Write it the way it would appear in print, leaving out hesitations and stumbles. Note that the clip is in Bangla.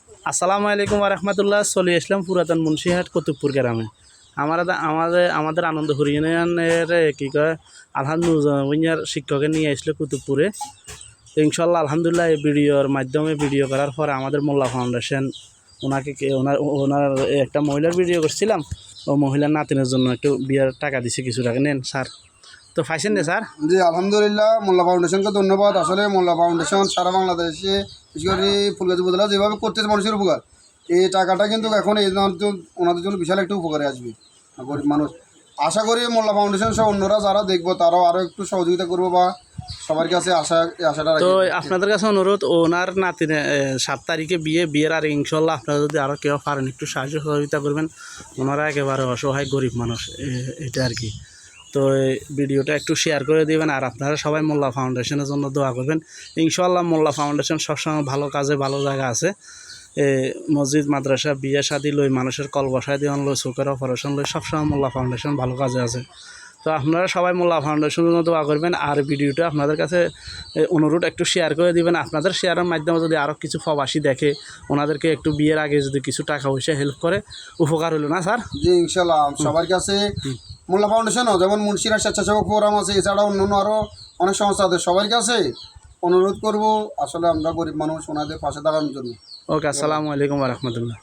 আসসালামু আলাইকুম রহমতুল্লাহ। চলে আসলাম পুরাতন মুন্সিহাট কুতুবপুর গ্রামে। আমাদের আনন্দপুর ইউনিয়নের কী কয় আলহামদুলিল্লাহ শিক্ষকের নিয়ে আসলো কুতুবপুরে। তো ইনশাল্লাহ আলহামদুলিল্লাহ এই ভিডিওর মাধ্যমে ভিডিও করার পরে আমাদের মোল্লা ফাউন্ডেশন ওনার একটা মহিলার ভিডিও করছিলাম। ও মহিলার নাতিনের জন্য একটু বিয়ার টাকা দিছে, কিছু টাকা নেন স্যার। তো পাইছেন না স্যার? জি আলহামদুলিল্লাহ, মোল্লা ফাউন্ডেশনকে ধন্যবাদ। আসলে মোল্লা ফাউন্ডেশন সারা বাংলাদেশে বিশেষ করে ফুলগাজী উপজেলা যেভাবে করতেছে মানুষের উপকার, এই টাকাটা কিন্তু এখন ওনাদের জন্য বিশাল একটা উপকারে আসবে গরিব মানুষ। আশা করি মোল্লা ফাউন্ডেশন সহ অন্যরা যারা দেখবো তারাও আরও একটু সহযোগিতা করবো বা সবার কাছে আশাটা তো রাখি। আপনাদের কাছে অনুরোধ, ওনার নাতিনে 7 তারিখে বিয়ের আর ইনশাল্লাহ আপনারা যদি আরও কেউ পারেন একটু সাহায্য সহযোগিতা করবেন। ওনারা একেবারে অসহায় গরিব মানুষ, এটা আর কি। তো এই ভিডিওটা একটু শেয়ার করে দিবেন, আর আপনারা সবাই মোল্লা ফাউন্ডেশনের জন্য দোয়া করবেন। ইনশাল্লাহ মোল্লা ফাউন্ডেশন সবসময় ভালো কাজে ভালো জায়গা আছে। মসজিদ মাদ্রাসা বিয়ে শাদী লই, মানুষের কল বসায় দেওয়ান লই, চোখের অপারেশন লই, সবসময় মোল্লা ফাউন্ডেশন ভালো কাজে আছে। তো আপনারা সবাই মোল্লা ফাউন্ডেশনের জন্য দোয়া করবেন। আর ভিডিওটা আপনাদের কাছে অনুরোধ একটু শেয়ার করে দিবেন। আপনাদের শেয়ারের মাধ্যমে যদি আরও কিছু প্রবাসী দেখে, ওনাদেরকে একটু বিয়ের আগে যদি কিছু টাকা পয়সা হেল্প করে, উপকার হলো না স্যার? জি ইনশাল্লাহ সবার কাছে মোল্লা ফাউন্ডেশনও যেমন মুন্সিরা স্বেচ্ছাসেবক ফোরাম আছে, এছাড়া অন্যান্য আরও অনেক সংস্থা আছে, সবার কাছে অনুরোধ করব আসলে আমরা গরিব মানুষ ওনাদের পাশে দাঁড়ানোর জন্য। ওকে, আসসালামু আলাইকুম রহমতুল্লাহ।